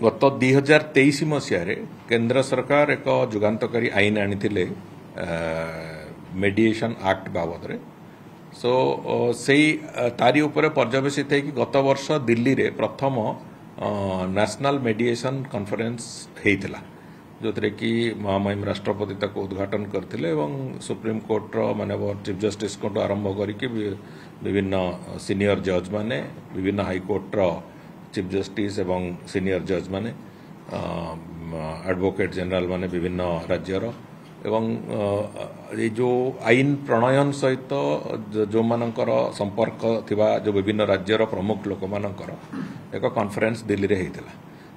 गत 2023 मसीह केंद्र सरकार एक जुगान्तकारी आईन आनी मेडिएशन एक्ट बाबद सो से तारी उपर पर्यवेसित है कि गत वर्ष दिल्ली रे प्रथम नेशनल मेडिएशन कॉन्फ्रेंस होता जो थे कि महामहिम राष्ट्रपति ताको उद्घाटन करते सुप्रीम कोर्ट माननीय चीफ जस्टिस को आरंभ करके विभिन्न सीनियर जज माने विभिन्न हाईकोर्ट चीफ जस्टिस एवं सीनियर जज माने एडवोकेट जनरल माने विभिन्न राज्यर एवं ये जो आईन प्रणयन सहित जो मानकर संपर्क थिबा जो विभिन्न राज्यर प्रमुख लोक मानकर एक कॉन्फ्रेंस दिल्ली रे हेतिला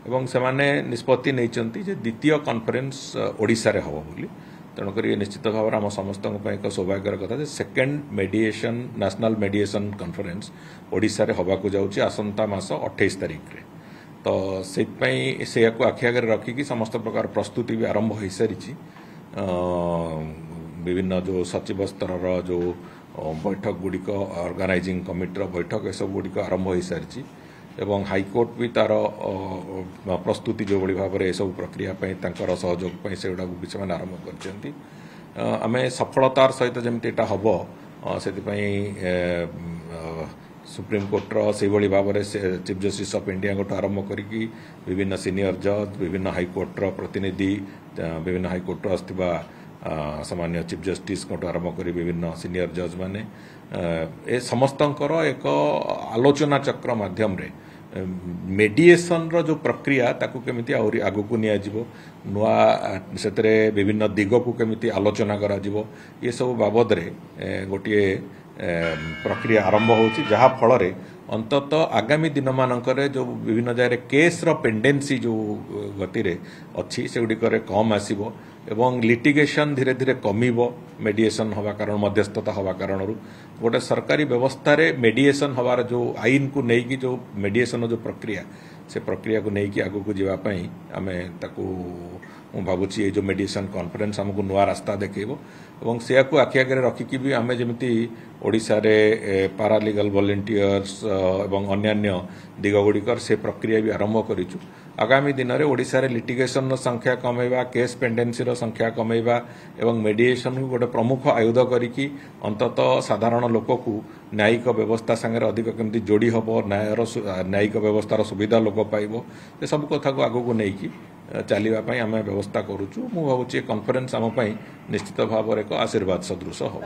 एवं सेमाने निष्पत्ति नैचंती जे द्वितीय कॉन्फ्रेंस ओडिसा रे हबो बोली तेणुक निश्चित भाव आम समस्त एक सौभाग्यर कथा सेकेंड मेडिएशन नेशनल मेडिएशन कॉन्फ्रेंस ओडिसा रे हबाकू जाउची आसंता मास 28 तारिख रे तो से आखि आगे रखिकी समस्त प्रकार प्रस्तुति भी आरंभ हो सारी विभिन्न जो सचिव स्तर जो बैठक गुड़िक ऑर्गेनाइजिंग कमिटी बैठक ये सब गुड़िक आरंभ हो सारी एवं हाईकोर्ट भी तार प्रस्तुति जो भाई भाव में सब प्रक्रिया सहयोग से भी से आरंभ कर आम सफलतार सहित जमी हम से सुप्रीम कोर्टर से भाव में चीफ जस्टिस ऑफ इंडिया को आरंभ करी विभिन्न सीनियर जज विभिन्न हाईकोर्टर प्रतिनिधि विभिन्न हाईकोर्टर आसवा सामान्य चीफ जस्टिस को आरंभ कर विभिन्न सीनियर जज माने ए समस्तंकर एक आलोचना चक्र माध्यम रे मेडिएशन रो जो प्रक्रिया ताकू केमिति आउरी आगु को निया जिवो नुआ सेतरे विभिन्न दिग को केमिति आलोचना करा जिवो ये सब बाबद रे गोटिए प्रक्रिया आरंभ होची जहा फल रे अंतत आगामी दिन मानकर जो विभिन्न जगह केस रो पेंडेंसी जो गति रे अच्छी से गुडी करे कम आसीबो एवं लिटिगेशन धीरे धीरे कमिबो मेडिएशन हवा कारण मध्यस्थता हवा कारण गोटे सरकारी व्यवस्था रे मेडिएशन हवार जो आईन को नेकी जो मेडिएशन जो प्रक्रिया से प्रक्रिया को नेकी आगु को जीवा पई आमे ताकू मु भाबुची ये जो मेडिएशन कॉन्फ्रेंस हमको नुआ रास्ता देखेबो एवं से को आखि आगे रखिकी भी आमे जेमिति ओडिसा रे पारालीगल वॉलंटियर्स एवं अन्यान्य दिग गुड़िकर से प्रक्रिया भी आरंभ करिछु आगामी दिन में ओडिसा रे लिटिगेशन रो संख्या कमेबा केस पेंडेंसी रो संख्या कमेबा एवं मेडिएशन को गोटे प्रमुख आयुध करिकी अंतत साधारण लोक को न्यायिक व्यवस्था संगे अधिक केमती जोड़ी हबो न्यायिक व्यवस्थार सुविधा लोक पाइबो ये सब कथा को आगु को नेकी चलिबा पई आमे व्यवस्था करूछु मु भाबुची कॉन्फ्रेंस आम पई निश्चित भाव एक आशीर्वाद सदृश हो।